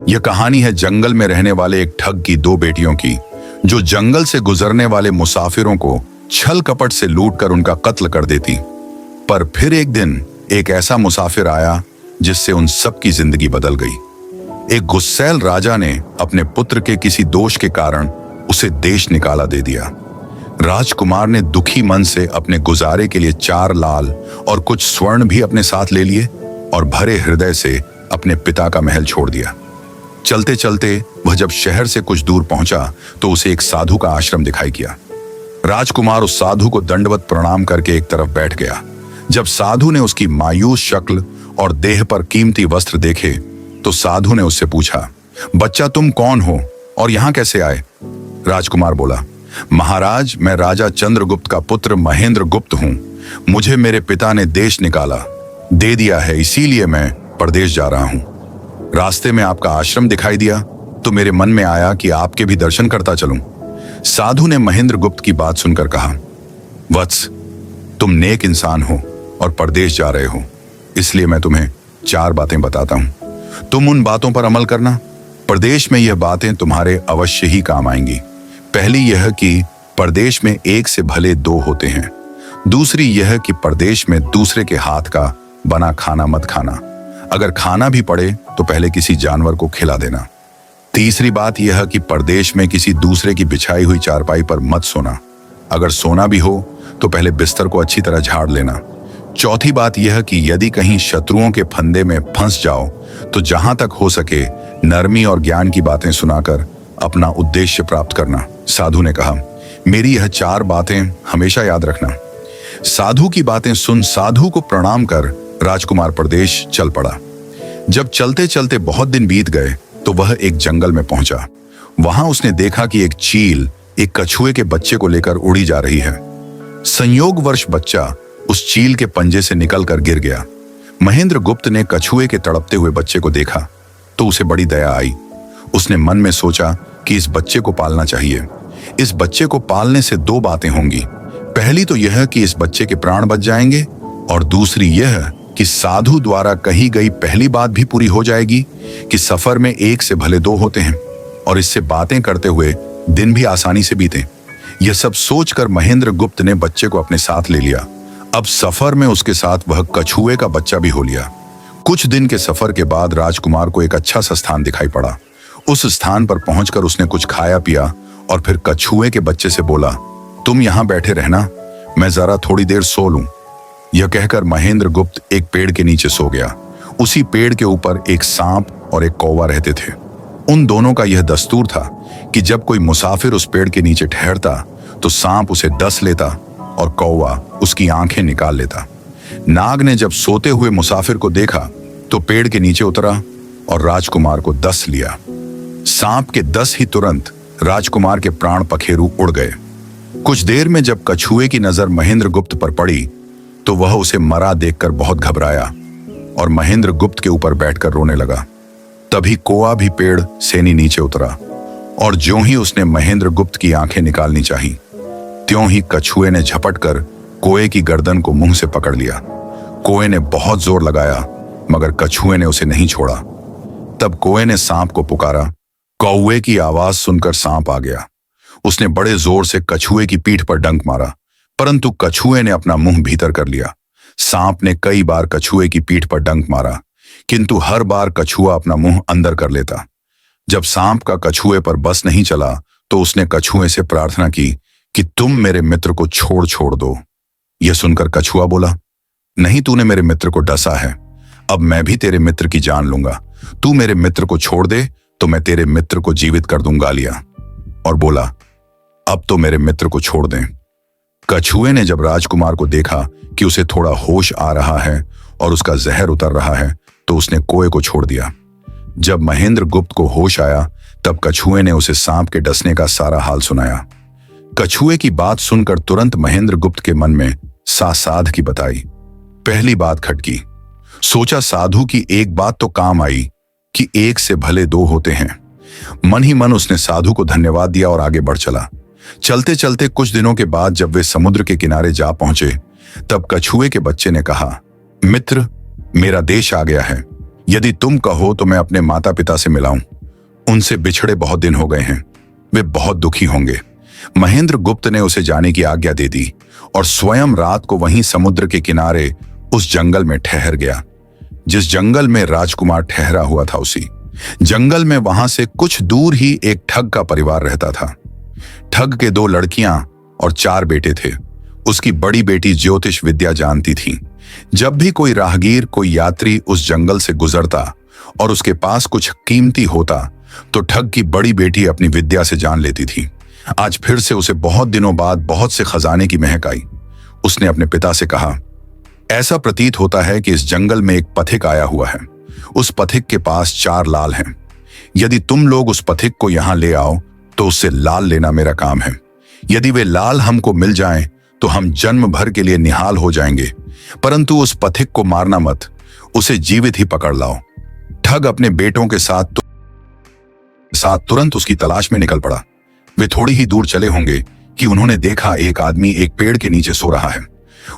यह कहानी है जंगल में रहने वाले एक ठग की दो बेटियों की, जो जंगल से गुजरने वाले मुसाफिरों को छल कपट से लूटकर उनका कत्ल कर देती। पर फिर एक दिन एक ऐसा मुसाफिर आया जिससे उन सब की जिंदगी बदल गई। एक गुस्सैल राजा ने अपने पुत्र के किसी दोष के कारण उसे देश निकाला दे दिया। राजकुमार ने दुखी मन से अपने गुजारे के लिए 4 लाल और कुछ स्वर्ण भी अपने साथ ले लिए और भरे हृदय से अपने पिता का महल छोड़ दिया। चलते चलते वह जब शहर से कुछ दूर पहुंचा तो उसे एक साधु का आश्रम दिखाई किया। राजकुमार उस साधु को दंडवत प्रणाम करके एक तरफ बैठ गया। जब साधु ने उसकी मायूस शक्ल और देह पर कीमती वस्त्र देखे तो साधु ने उससे पूछा, बच्चा तुम कौन हो और यहां कैसे आए? राजकुमार बोला, महाराज मैं राजा चंद्रगुप्त का पुत्र महेंद्र गुप्त हूं। मुझे मेरे पिता ने देश निकाला दे दिया है, इसीलिए मैं परदेश जा रहा हूं। रास्ते में आपका आश्रम दिखाई दिया तो मेरे मन में आया कि आपके भी दर्शन करता चलूं। साधु ने महेंद्र गुप्त की बात सुनकर कहा, वत्स तुम नेक इंसान हो और परदेश जा रहे हो, इसलिए मैं तुम्हें 4 बातें बताता हूं। तुम उन बातों पर अमल करना। परदेश में यह बातें तुम्हारे अवश्य ही काम आएंगी। पहली यह कि परदेश में एक से भले 2 होते हैं। दूसरी यह कि परदेश में दूसरे के हाथ का बना खाना मत खाना। अगर खाना भी पड़े तो पहले किसी जानवर को खिला देना। तीसरी बात यह कि परदेश में किसी दूसरे की बिछाई हुई चारपाई पर मत सोना। अगर सोना भी हो तो पहले बिस्तर को अच्छी तरह झाड़ लेना। चौथी बात यह कि यदि कहीं शत्रुओं के फंदे में फंस जाओ तो जहां तक हो सके नरमी और ज्ञान की बातें सुनाकर अपना उद्देश्य प्राप्त करना। साधु ने कहा, मेरी यह 4 बातें हमेशा याद रखना। साधु की बातें सुन साधु को प्रणाम कर राजकुमार परदेश चल पड़ा। जब चलते चलते बहुत दिन बीत गए तो वह एक जंगल में पहुंचा। वहां उसने देखा कि एक चील एक कछुए के बच्चे को लेकर उड़ी जा रही है। संयोगवश बच्चा उस चील के पंजे से निकलकर गिर गया। महेंद्र गुप्त ने कछुए के तड़पते हुए बच्चे को देखा तो उसे बड़ी दया आई। उसने मन में सोचा कि इस बच्चे को पालना चाहिए। इस बच्चे को पालने से 2 बातें होंगी। पहली तो यह कि इस बच्चे के प्राण बच जाएंगे और दूसरी यह कि साधु द्वारा कही गई पहली बात भी पूरी हो जाएगी कि सफर में एक से भले 2 होते हैं और इससे बातें करते हुए दिन भी आसानी से बीते। यह सब सोचकर महेंद्र गुप्त ने बच्चे को अपने साथ ले लिया। अब सफर में उसके साथ वह कछुए का बच्चा भी हो लिया। कुछ दिन के सफर के बाद राजकुमार को एक अच्छा सा स्थान दिखाई पड़ा। उस स्थान पर पहुंचकर उसने कुछ खाया पिया और फिर कछुए के बच्चे से बोला, तुम यहां बैठे रहना, मैं जरा थोड़ी देर सो लूं। यह कहकर महेंद्र गुप्त एक पेड़ के नीचे सो गया। उसी पेड़ के ऊपर एक सांप और एक कौवा रहते थे। उन दोनों का यह दस्तूर था कि जब कोई मुसाफिर उस पेड़ के नीचे ठहरता तो सांप उसे डस लेता और कौवा उसकी आंखें निकाल लेता। नाग ने जब सोते हुए मुसाफिर को देखा तो पेड़ के नीचे उतरा और राजकुमार को डस लिया। सांप के डस ही तुरंत राजकुमार के प्राण पखेरु उड़ गए। कुछ देर में जब कछुए की नजर महेंद्र गुप्त पर पड़ी तो वह उसे मरा देखकर बहुत घबराया और महेंद्र गुप्त के ऊपर बैठकर रोने लगा। तभी कौवा भी पेड़ से नीचे उतरा और ज्यों ही उसने महेंद्र गुप्त की आंखें निकालनी चाही, त्यों ही कछुए ने झपट कर कौवे की गर्दन को मुंह से पकड़ लिया। कौवे ने बहुत जोर लगाया मगर कछुए ने उसे नहीं छोड़ा। तब कौवे ने सांप को पुकारा। कौवे की आवाज सुनकर सांप आ गया। उसने बड़े जोर से कछुए की पीठ पर डंक मारा, परंतु कछुए ने अपना मुंह भीतर कर लिया। सांप ने कई बार कछुए की पीठ पर डंक मारा, किंतु हर बार कछुआ अपना मुंह अंदर कर लेता। जब सांप का कछुए पर बस नहीं चला तो उसने कछुए से प्रार्थना की कि तुम मेरे मित्र को छोड़ दो। यह सुनकर कछुआ बोला, नहीं, तूने मेरे मित्र को डसा है, अब मैं भी तेरे मित्र की जान लूंगा। तू मेरे मित्र को छोड़ दे तो मैं तेरे मित्र को जीवित कर दूंगा। लिया और बोला, अब तो मेरे मित्र को छोड़ दें। कछुए ने जब राजकुमार को देखा कि उसे थोड़ा होश आ रहा है और उसका जहर उतर रहा है तो उसने कौवे को छोड़ दिया। जब महेंद्र गुप्त को होश आया तब कछुए ने उसे सांप के डसने का सारा हाल सुनाया। कछुए की बात सुनकर तुरंत महेंद्र गुप्त के मन में साध की बताई। पहली बात खटकी। सोचा साधु की एक बात तो काम आई कि एक से भले 2 होते हैं। मन ही मन उसने साधु को धन्यवाद दिया और आगे बढ़ चला। चलते चलते कुछ दिनों के बाद जब वे समुद्र के किनारे जा पहुंचे तब कछुए के बच्चे ने कहा, मित्र, मेरा देश आ गया है। यदि तुम कहो तो मैं अपने माता पिता से मिलाऊं। उनसे बिछड़े बहुत दिन हो गए हैं, वे बहुत दुखी होंगे। महेंद्र गुप्त ने उसे जाने की आज्ञा दे दी और स्वयं रात को वहीं समुद्र के किनारे उस जंगल में ठहर गया जिस जंगल में राजकुमार ठहरा हुआ था। उसी जंगल में वहां से कुछ दूर ही एक ठग का परिवार रहता था। ठग के 2 लड़कियां और 4 बेटे थे। उसकी बड़ी बेटी ज्योतिष विद्या जानती थी। जब भी कोई राहगीर, कोई यात्री उस जंगल से गुजरता और उसके पास कुछ कीमती होता तो ठग की बड़ी बेटी अपनी विद्या से जान लेती थी। आज फिर से उसे बहुत दिनों बाद बहुत से खजाने की महक आई। उसने अपने पिता से कहा, ऐसा प्रतीत होता है कि इस जंगल में एक पथिक आया हुआ है। उस पथिक के पास 4 लाल हैं। यदि तुम लोग उस पथिक को यहां ले आओ तो उससे लाल लेना मेरा काम है। यदि वे लाल हमको मिल जाएं तो हम जन्म भर के लिए निहाल हो जाएंगे, परंतु उस पथिक को मारना मत, उसे जीवित ही पकड़ लाओ। ठग अपने बेटों के साथ तुरंत उसकी तलाश में निकल पड़ा। वे थोड़ी ही दूर चले होंगे कि उन्होंने देखा एक आदमी एक पेड़ के नीचे सो रहा है।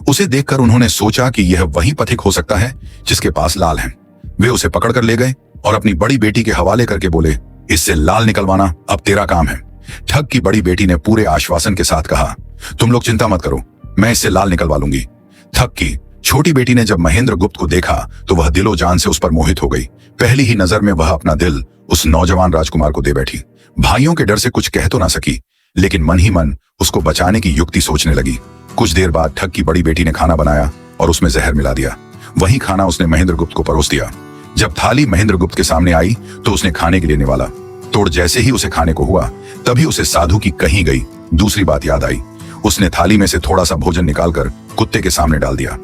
उसे देखकर उन्होंने सोचा कि यह वही पथिक हो सकता है जिसके पास लाल है। वे उसे पकड़कर ले गए और अपनी बड़ी बेटी के हवाले करके बोले, इससे लाल निकलवाना अब तेरा काम है। ठग की बड़ी बेटी ने पूरे आश्वासन के साथ कहा, तुम लोग चिंता मत करो, मैं इससे लाल निकलवा लूंगी। ठग की छोटी बेटी ने जब महेंद्र गुप्त को देखा तो वह दिलो जान से उस पर मोहित हो गई। पहली ही नजर में वह अपना दिल उस नौजवान राजकुमार को दे बैठी। भाइयों के डर से कुछ कह तो ना सकी, लेकिन मन ही मन उसको बचाने की युक्ति सोचने लगी। कुछ देर बाद ठग की बड़ी बेटी ने खाना बनाया और उसमें जहर मिला दिया। वही खाना उसने महेंद्र गुप्त को परोस दिया। जब थाली महेंद्र गुप्त के सामने आई तो उसने खाने के लिए निवाला। तोड़ जैसे ही उसे खाने को हुआ तभी उसे साधु की कही गई दूसरी बात याद आई। उसने थाली में से थोड़ा सा भोजन निकालकर कुत्ते के सामने डाल दिया।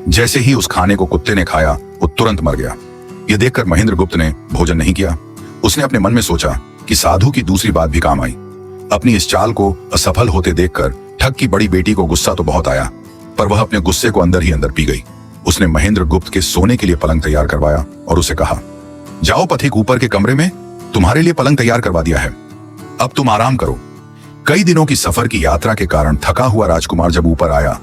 जैसे ही उस खाने को कुत्ते ने खाया वो तुरंत मर गया। यह देखकर महेंद्र गुप्त ने भोजन नहीं किया। उसने अपने मन में सोचा कि साधु की दूसरी बात भी काम आई। अपनी इस चाल को असफल होते देखकर ठग की बड़ी बेटी को गुस्सा तो बहुत आया, पर वह अपने गुस्से को अंदर ही अंदर पी गई। उसने महेंद्र गुप्त के सोने के लिए पलंग तैयार करवाया और उसे कहा, जाओ पथिक, ऊपर के कमरे में तुम्हारे लिए पलंग तैयार करवा दिया है, अब तुम आराम करो। कई दिनों की सफर की यात्रा के कारण थका हुआ राजकुमार जब ऊपर आया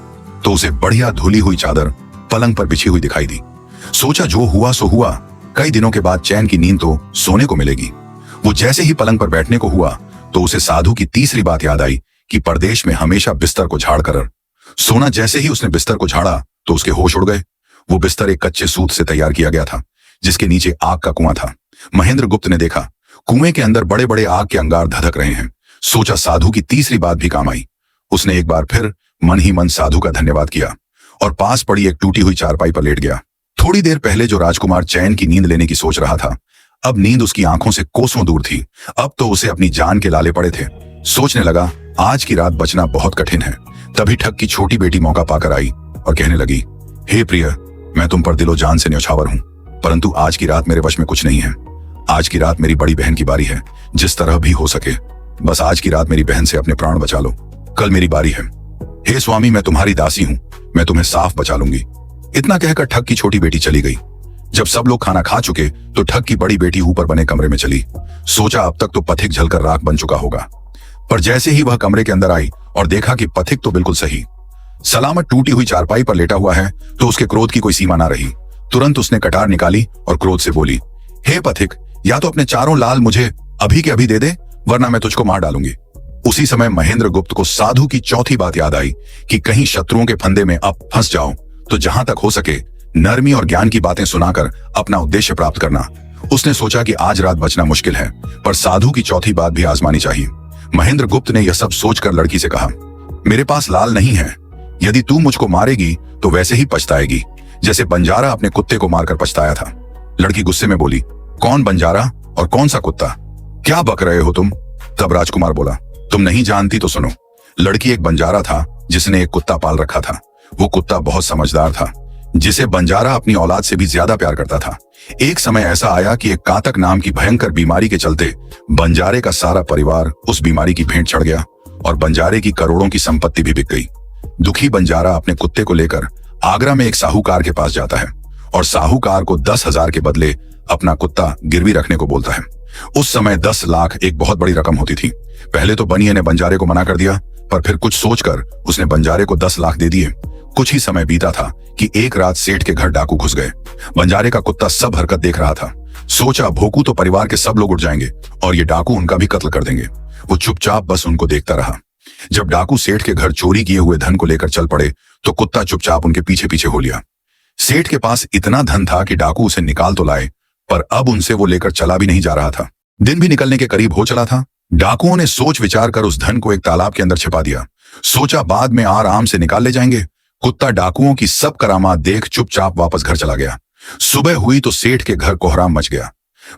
तो उसे बढ़िया धुली हुई चादर पलंग पर बिछी हुई दिखाई दी। सोचा जो हुआ सो हुआ, कई दिनों के बाद चैन की नींद तो सोने को मिलेगी। वो जैसे ही पलंग पर बैठने को हुआ तो उसे साधु की तीसरी बात याद आई कि परदेश में हमेशा बिस्तर को झाड़ कर सोना। जैसे ही उसने बिस्तर को झाड़ा तो उसके होश उड़ गए। वो बिस्तर एक कच्चे सूत से तैयार किया गया था जिसके नीचे आग का कुआं था। महेंद्र गुप्त ने देखा कुएं के अंदर बड़े बड़े आग के अंगार धधक रहे हैं। सोचा साधु की तीसरी बात भी काम आई। उसने एक बार फिर मन ही मन साधु का धन्यवाद किया और पास पड़ी एक टूटी हुई चारपाई पर लेट गया। थोड़ी देर पहले जो राजकुमार चैन की नींद लेने की सोच रहा था, अब नींद उसकी आंखों से कोसों दूर थी। अब तो उसे अपनी जान के लाले पड़े थे। सोचने लगा आज की रात बचना बहुत कठिन है। तभी ठग की छोटी बेटी मौका पाकर आई और कहने लगी, हे प्रिय, मैं तुम पर दिलो जान से न्यौछावर हूं, परंतु आज की रात मेरे वश में कुछ नहीं है। आज की रात मेरी बड़ी बहन की बारी है। जिस तरह भी हो सके बस आज की रात मेरी बहन से अपने प्राण बचा लो। कल मेरी बारी है। हे स्वामी, मैं तुम्हारी दासी हूं, मैं तुम्हें साफ बचा लूंगी। इतना कहकर ठग की छोटी बेटी चली गई। जब सब लोग खाना खा चुके तो ठग की बड़ी बेटी ऊपर बने कमरे में चली। सोचा अब तक तो पथिक जलकर राख बन चुका होगा, पर जैसे ही वह कमरे के अंदर आई और देखा कि पथिक तो बिल्कुल सही सलामत टूटी हुई चारपाई पर लेटा हुआ है तो उसके क्रोध की कोई सीमा ना रही। तुरंत उसने कटार निकाली और क्रोध से बोली, हे पथिक, या तो अपने 4 लाल मुझे अभी के अभी दे दे, वरना मैं तुझको मार डालूंगी। उसी समय महेंद्र गुप्त को साधु की चौथी बात याद आई कि कहीं शत्रुओं के फंदे में अब फंस जाओ तो जहां तक हो सके नरमी और ज्ञान की बातें सुनाकर अपना उद्देश्य प्राप्त करना। उसने सोचा कि आज रात बचना मुश्किल है, पर साधु की चौथी बात भी आजमानी चाहिए। महेंद्र गुप्त ने यह सब सोचकर लड़की से कहा, मेरे पास लाल नहीं है। यदि तू मुझको मारेगी तो वैसे ही पछताएगी जैसे बंजारा अपने कुत्ते को मारकर पछताया था। लड़की गुस्से में बोली, कौन बंजारा और कौन सा कुत्ता, क्या बक रहे हो तुम? तब राजकुमार बोला, तुम नहीं जानती तो सुनो। लड़की एक बंजारा था जिसने एक कुत्ता पाल रखा था। वो कुत्ता बहुत समझदार था जिसे बंजारा अपनी औलाद से भी ज्यादा प्यार करता था। एक समय ऐसा आया कि एक कातक नाम की भयंकर बीमारी के चलते बंजारे का सारा परिवार उस बीमारी की भेंट चढ़ गया और बंजारे की करोड़ों की संपत्ति भी बिक गई। दुखी बंजारा अपने कुत्ते को लेकर आगरा में एक साहूकार के पास जाता है और साहूकार को 10,000 के बदले अपना कुत्ता गिरवी रखने को बोलता है। उस समय 10 लाख एक बहुत बड़ी रकम होती थी। पहले तो बनिए ने बंजारे को मना कर दिया, पर फिर कुछ सोचकर उसने बंजारे को 10 लाख दे दिए। कुछ ही समय बीता था कि एक रात सेठ के घर डाकू घुस गए। बंजारे का कुत्ता सब हरकत देख रहा था। सोचा भोकू तो परिवार के सब लोग उठ जाएंगे और ये डाकू उनका भी कत्ल कर देंगे। वो चुपचाप बस उनको देखता रहा। जब डाकू सेठ के घर चोरी किए हुए धन को लेकर चल पड़े तो कुत्ता चुपचाप उनके पीछे पीछे हो लिया। सेठ के पास इतना धन था कि डाकू उसे निकाल तो लाए, पर अब उनसे वो लेकर चला भी नहीं जा रहा था। दिन भी निकलने के करीब हो चला था। डाकुओं ने सोच विचार कर उस धन को एक तालाब के अंदर छिपा दिया। सोचा बाद में आराम से निकाल ले जाएंगे। कुत्ता डाकुओं की सब करामात देख चुपचाप वापस घर चला गया। सुबह हुई तो सेठ के घर कोहराम मच गया।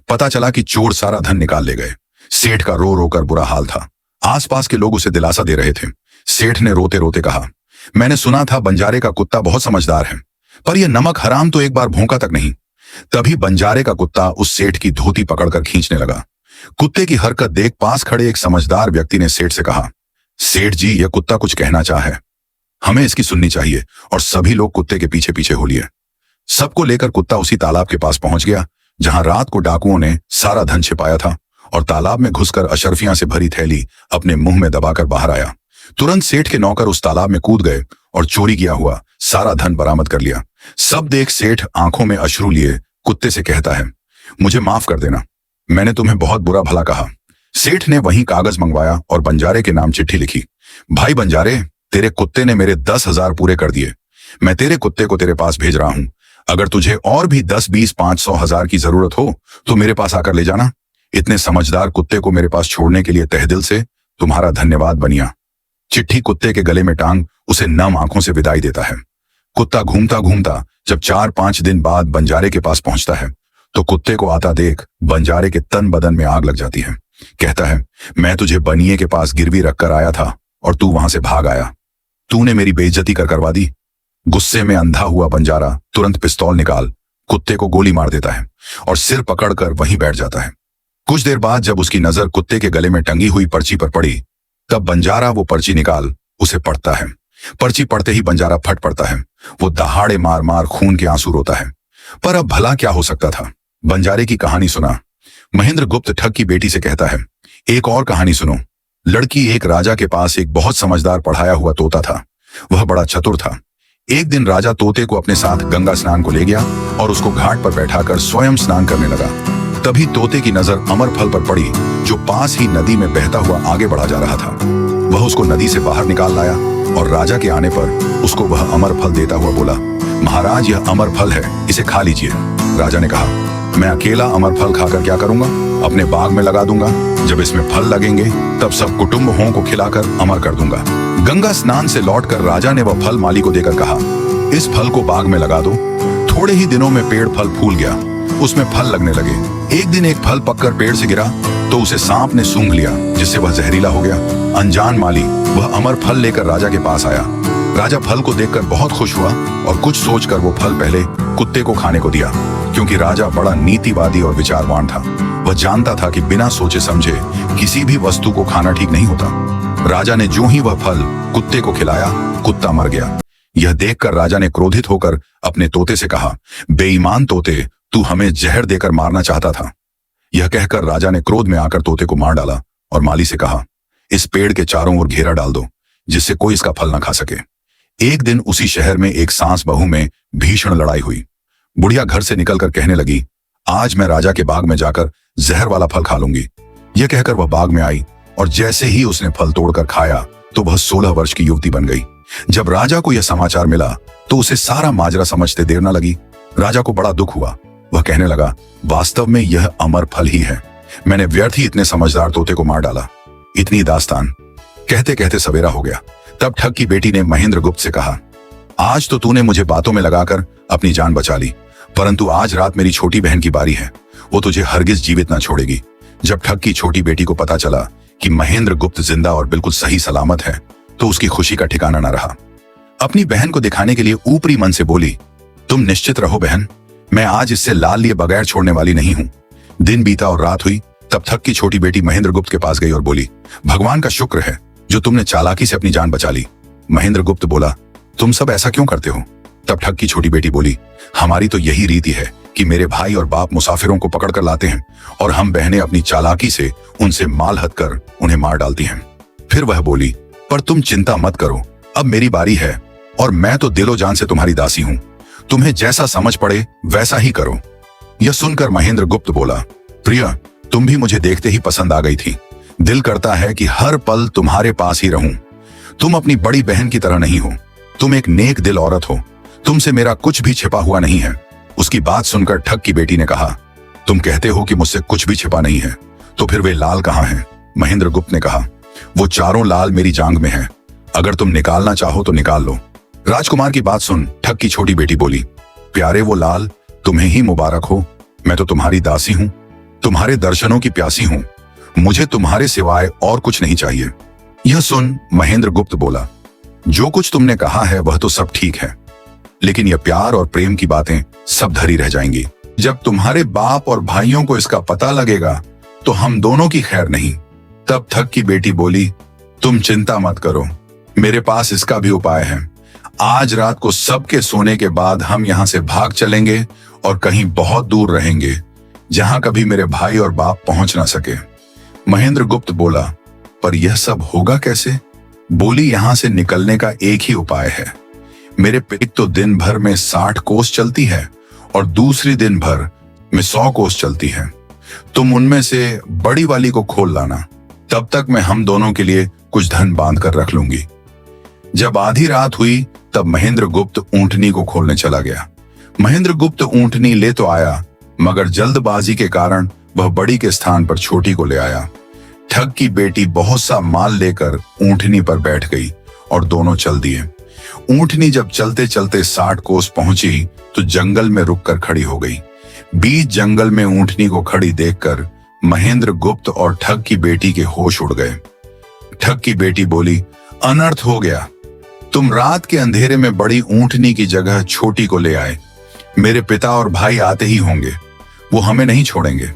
पता चला कि चोर सारा धन निकाल ले गए। सेठ का रो रो कर बुरा हाल था। आसपास के लोग उसे दिलासा दे रहे थे। सेठ ने रोते रोते कहा, मैंने सुना था बंजारे का कुत्ता बहुत समझदार है, पर यह नमक हराम तो एक बार भौंका तक नहीं। तभी बंजारे का कुत्ता उस सेठ की धोती पकड़कर खींचने लगा। कुत्ते की हरकत देख पास खड़े एक समझदार व्यक्ति ने सेठ से कहा, सेठ जी, यह कुत्ता कुछ कहना चाहे, हमें इसकी सुननी चाहिए। और सभी लोग कुत्ते के पीछे पीछे हो लिए। सबको लेकर कुत्ता उसी तालाब के पास पहुंच गया जहां रात को डाकुओं ने सारा धन छिपाया था, और तालाब में घुसकर अशर्फियां से भरी थैली अपने मुंह में दबाकर बाहर आया। तुरंत सेठ के नौकर उस तालाब में कूद गए और चोरी किया हुआ सारा धन बरामद कर लिया। सब देख सेठ आंखों में अश्रु लिए कुत्ते से कहता है, मुझे माफ कर देना, मैंने तुम्हें बहुत बुरा भला कहा। सेठ ने वहीं कागज मंगवाया और बंजारे के नाम चिट्ठी लिखी। भाई बंजारे, तेरे कुत्ते ने मेरे 10,000 पूरे कर दिए। मैं तेरे कुत्ते को तेरे पास भेज रहा हूं। अगर तुझे और भी 10, 20, 500, 1000 की जरूरत हो तो मेरे पास आकर ले जाना। इतने समझदार कुत्ते को मेरे पास छोड़ने के लिए तहेदिल से तुम्हारा धन्यवाद बनिया। चिट्ठी कुत्ते के गले में टांग उसे नम आंखों से विदाई देता है। कुत्ता घूमता घूमता जब 4-5 दिन बाद बंजारे के पास पहुंचता है तो कुत्ते को आता देख बंजारे के तन बदन में आग लग जाती है। कहता है, मैं तुझे बनिए के पास गिरवी रखकर आया था और तू वहां से भाग आया। तूने मेरी बेइज्जती करवा दी। गुस्से में अंधा हुआ बंजारा तुरंत पिस्तौल निकाल कुत्ते को गोली मार देता है और सिर पकड़कर वहीं बैठ जाता है। कुछ देर बाद जब उसकी नजर कुत्ते के गले में टंगी हुई पर्ची पर पड़ी तब बंजारा वो पर्ची निकाल उसे पढ़ता है। पर्ची पढ़ते ही बंजारा फट पड़ता है। वो दहाड़े मार मार खून के आंसू रोता है। पर अब भला क्या हो सकता था। बंजारे की कहानी सुना। महेंद्र गुप्त ठग की बेटी से कहता है, एक और कहानी सुनो। लड़की एक राजा के पास एक बहुत समझदार पढ़ाया हुआ तोता था। वह बड़ा चतुर था। एक दिन राजा तोते को अपने साथ गंगा स्नान को ले गया और उसको घाट पर बैठाकर स्वयं स्नान करने लगा। तभी तोते की नजर अमर फल पर पड़ी जो पास ही नदी में बहता हुआ आगे बढ़ा जा रहा था। वह उसको नदी से बाहर निकाल लाया और राजा के आने पर उसको वह अमर फल देता हुआ बोला, महाराज, यह अमर फल है, इसे खा लीजिए। राजा ने कहा, मैं अकेला अमर फल खाकर क्या करूंगा? अपने बाग में लगा दूंगा। जब इसमें फल लगेंगे तब सब कुटुंब हों को खिलाकर अमर कर दूंगा। गंगा स्नान से लौटकर राजा ने वह फल माली को देकर कहा, इस फल को बाग में लगा दो। थोड़े ही दिनों में पेड़ फल फूल गया, उसमें फल लगने लगे। एक दिन एक फल पककर पेड़ से गिरा तो उसे सांप ने सूंघ लिया, जिससे वह जहरीला हो गया। अनजान माली वह अमर फल लेकर राजा के पास आया। राजा फल को देखकर बहुत खुश हुआ और कुछ सोचकर वो फल पहले कुत्ते को खाने को दिया, क्योंकि राजा बड़ा नीतिवादी और विचारवान था। वह जानता था कि बिना सोचे समझे किसी भी वस्तु को खाना ठीक नहीं होता। राजा ने जो ही वह फल कुत्ते को खिलाया, कुत्ता मर गया। यह देखकर राजा ने क्रोधित होकर अपने तोते से कहा, बेईमान तोते, तू हमें जहर देकर मारना चाहता था। यह कहकर राजा ने क्रोध में आकर तोते को मार डाला और माली से कहा, इस पेड़ के चारों ओर घेरा डाल दो जिससे कोई इसका फल न खा सके। एक दिन उसी शहर में एक सास बहू में भीषण लड़ाई हुई। बुढ़िया घर से निकलकर कहने लगी, आज मैं राजा के बाग में जाकर जहर वाला फल खा लूंगी। यह कहकर वह बाग में आई और जैसे ही उसने फल तोड़कर खाया तो वह 16 वर्ष की युवती बन गई। जब राजा को यह समाचार मिला तो उसे सारा माजरा समझते देर न लगी। राजा को बड़ा दुख हुआ। वह कहने लगा, वास्तव में यह अमर फल ही है। मैंने व्यर्थ ही इतने समझदार तोते को मार डाला। इतनी दास्तान। कहते कहते सवेरा हो गया। तब ठग की बेटी ने महेंद्र गुप्त से कहा, आज तो तूने मुझे बातों में लगाकर अपनी जान बचा ली, परंतु आज रात मेरी छोटी बहन की बारी है। वो तुझे हरगिज जीवित ना छोड़ेगी। जब ठग की छोटी बेटी को पता चला कि महेंद्र गुप्त जिंदा और बिल्कुल सही सलामत है तो उसकी खुशी का ठिकाना न रहा। अपनी बहन को दिखाने के लिए ऊपरी मन से बोली, तुम निश्चित रहो बहन, मैं आज इससे लाल लिए बगैर छोड़ने वाली नहीं हूं। दिन बीता और रात हुई। तब ठग की छोटी बेटी महेंद्र गुप्त के पास गई और बोली, भगवान का शुक्र है जो तुमने चालाकी से अपनी जान बचा ली। महेंद्र गुप्त बोला, तुम सब ऐसा क्यों करते हो? तब ठग की छोटी बेटी बोली, हमारी तो यही रीति है कि मेरे भाई और बाप मुसाफिरों को पकड़कर लाते हैं और हम बहनें अपनी चालाकी से उनसे माल हथ कर उन्हें मार डालती हैं। फिर वह बोली, पर तुम चिंता मत करो, अब मेरी बारी है और मैं तो दिलो जान से तुम्हारी दासी हूं। तुम्हें जैसा समझ पड़े वैसा ही करो। यह सुनकर महेंद्र गुप्त बोला, प्रिया, तुम भी मुझे देखते ही पसंद आ गई थी। दिल करता है कि हर पल तुम्हारे पास ही रहूं। तुम अपनी बड़ी बहन की तरह नहीं हो, तुम एक नेक दिल औरत हो, तुमसे मेरा कुछ भी छिपा हुआ नहीं है। उसकी बात सुनकर ठग की बेटी ने कहा, तुम कहते हो कि मुझसे कुछ भी छिपा नहीं है, तो फिर वे लाल कहाँ हैं? महेंद्र गुप्त ने कहा, वो चारों लाल मेरी जांग में हैं। अगर तुम निकालना चाहो तो निकाल लो। राजकुमार की बात सुन ठग की छोटी बेटी बोली, प्यारे वो लाल, तुम्हें ही मुबारक हो। मैं तो तुम्हारी दासी हूं, तुम्हारे दर्शनों की प्यासी हूं। मुझे तुम्हारे सिवाय और कुछ नहीं चाहिए। यह सुन महेंद्र गुप्त बोला, जो कुछ तुमने कहा है वह तो सब ठीक है, लेकिन यह प्यार और प्रेम की बातें सब धरी रह जाएंगी। जब तुम्हारे बाप और भाइयों को इसका पता लगेगा तो हम दोनों की खैर नहीं। तब ठग की बेटी बोली, तुम चिंता मत करो, मेरे पास इसका भी उपाय है। आज रात को सबके सोने के बाद हम यहाँ से भाग चलेंगे और कहीं बहुत दूर रहेंगे, जहां कभी मेरे भाई और बाप पहुंच ना सके। महेंद्र गुप्त बोला, पर यह सब होगा कैसे? बोली, यहां से निकलने का एक ही उपाय है। मेरे पेट तो दिन भर में 60 कोस चलती है और दूसरी दिन भर में 100 कोस चलती है। तुम उनमें से बड़ी वाली को खोल लाना, तब तक मैं हम दोनों के लिए कुछ धन बांध कर रख लूंगी। जब आधी रात हुई तब महेंद्र गुप्त ऊंटनी को खोलने चला गया। महेंद्र गुप्त ऊंटनी ले तो आया, मगर जल्दबाजी के कारण वह बड़ी के स्थान पर छोटी को ले आया। ठग की बेटी बहुत सा माल लेकर ऊंटनी पर बैठ गई और दोनों चल दिए। ऊंटनी जब चलते चलते 60 कोस पहुंची तो जंगल में रुककर खड़ी हो गई। बीच जंगल में ऊंटनी को खड़ी देखकर महेंद्र गुप्त और ठग की बेटी के होश उड़ गए। ठग की बेटी बोली, अनर्थ हो गया, तुम रात के अंधेरे में बड़ी ऊंटनी की जगह छोटी को ले आए। मेरे पिता और भाई आते ही होंगे, वो हमें नहीं छोड़ेंगे।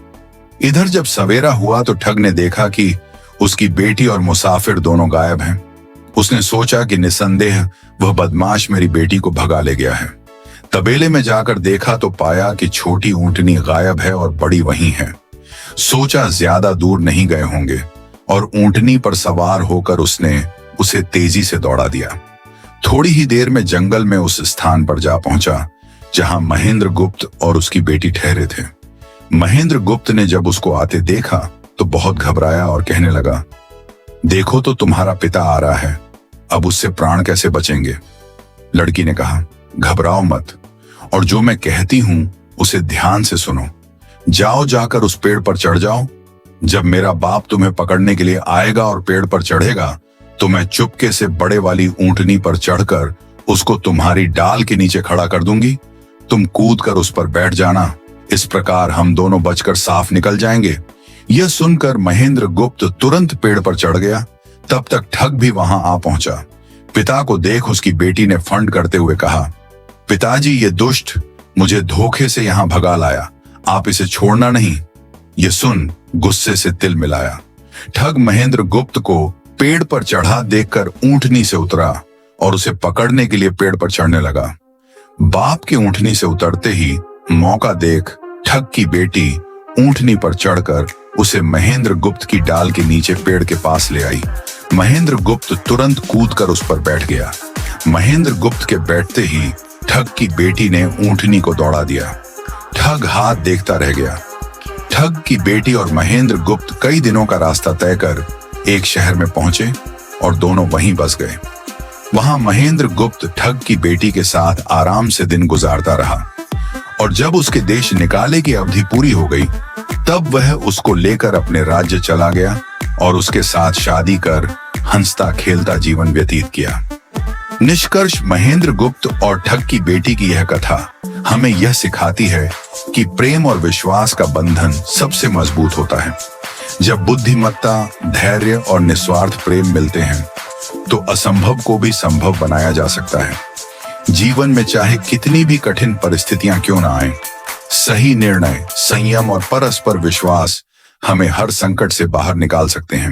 इधर जब सवेरा हुआ तो ठग ने देखा कि उसकी बेटी और मुसाफिर दोनों गायब हैं। उसने सोचा कि निसंदेह वह बदमाश मेरी बेटी को भगा ले गया है। तबेले में जाकर देखा तो पाया कि छोटी ऊंटनी गायब है और बड़ी वहीं है। सोचा ज्यादा दूर नहीं गए होंगे और ऊंटनी पर सवार होकर उसने उसे तेजी से दौड़ा दिया। थोड़ी ही देर में जंगल में उस स्थान पर जा पहुंचा जहां महेंद्र गुप्त और उसकी बेटी ठहरे थे। महेंद्र गुप्त ने जब उसको आते देखा तो बहुत घबराया और कहने लगा, देखो तो तुम्हारा पिता आ रहा है, अब उससे प्राण कैसे बचेंगे? लड़की ने कहा, घबराओ मत, और जो मैं कहती हूं उसे ध्यान से सुनो। जाओ, जाकर उस पेड़ पर चढ़ जाओ। जब मेरा बाप तुम्हें पकड़ने के लिए आएगा और पेड़ पर चढ़ेगा तो मैं चुपके से बड़े वाली ऊंटनी पर चढ़कर उसको तुम्हारी डाल के नीचे खड़ा कर दूंगी। तुम कूद कर उस पर बैठ जाना, इस प्रकार हम दोनों बचकर साफ निकल जाएंगे। यह सुनकर महेंद्र गुप्त तुरंत पेड़ पर चढ़ गया। तब तक ठग भी वहां आ पहुंचा। पिता को देख उसकी बेटी ने फंड करते हुए कहा, पिताजी, ये दुष्ट मुझे धोखे से यहां भगा लाया, आप इसे छोड़ना नहीं। यह सुन गुस्से से तिल मिलाया। ठग महेंद्र गुप्त को पेड़ पर चढ़ा देखकर ऊंटनी से उतरा और उसे पकड़ने के लिए पेड़ पर चढ़ने लगा। बाप की ऊंटनी से उतरते ही मौका देख ठग की बेटी ऊंटनी पर चढ़कर उसे महेंद्र गुप्त की डाल के नीचे पेड़ के पास ले आई। महेंद्र गुप्त तुरंत कूदकर उस पर बैठ गया। महेंद्र गुप्त के बैठते ही ठग की बेटी ने ऊंटनी को दौड़ा दिया। ठग हाथ देखता रह गया। ठग की बेटी और महेंद्र गुप्त कई दिनों का रास्ता तय कर एक शहर में पहुंचे और दोनों वहीं बस गए। वहां महेंद्र गुप्त ठग की बेटी के साथ आराम से दिन गुजारता रहा और जब उसके देश निकाले की अवधि पूरी हो गई तब वह उसको लेकर अपने राज्य चला गया और उसके साथ शादी कर हंसता खेलता जीवन व्यतीत किया। निष्कर्ष, महेंद्र गुप्त और ठग की बेटी की यह कथा हमें यह सिखाती है कि प्रेम और विश्वास का बंधन सबसे मजबूत होता है। जब बुद्धिमत्ता, धैर्य और निस्वार्थ प्रेम मिलते हैं तो असंभव को भी संभव बनाया जा सकता है। जीवन में चाहे कितनी भी कठिन परिस्थितियां क्यों ना आए, सही निर्णय, संयम और परस्पर विश्वास हमें हर संकट से बाहर निकाल सकते हैं।